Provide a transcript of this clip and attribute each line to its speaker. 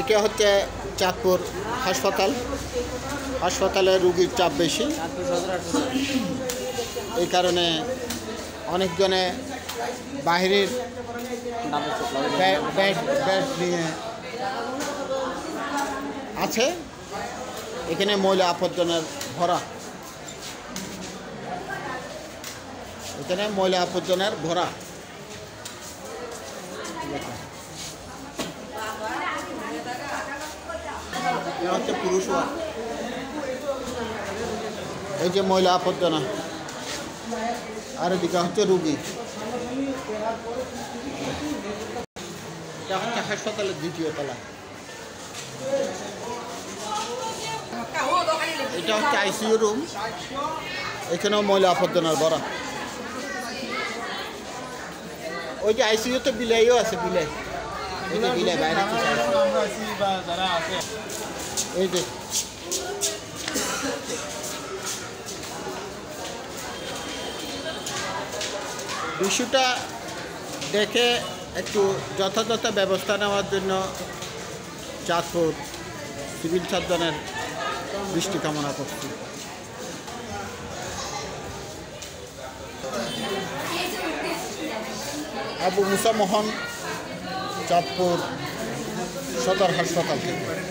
Speaker 1: এটা হচ্ছে চাঁদপুর হাসপাতাল। হাসপাতালে রোগীর চাপ বেশি, এই কারণে অনেকজনে বাহিরের বেড নিয়ে আছে। এখানে ময়লা আবর্জনার ভরা, এখানে ময়লা আবর্জনার ভরা। হচ্ছে পুরুষ ওয়ার্ড, এই যে ময়লা আবর্জনা, আর এদিকে হচ্ছে রুগী। এটা হচ্ছে হাসপাতালের দ্বিতীয় তলা। এটা হচ্ছে আইসিইউ রুম, এখানেও ময়লা আবর্জনার ভরা। ওই যে আইসিইউতে বিলাইও আছে, বিলাই, এই যে বিলাই বাইরে এই যে বিষয়টা দেখে একটু যথাযথ ব্যবস্থা নেওয়ার জন্য চাঁদপুর সিভিল সার্জনের দৃষ্টি কামনা করছি। আবু মুসা মোহন, চাঁদপুর সদর হাসপাতাল থেকে।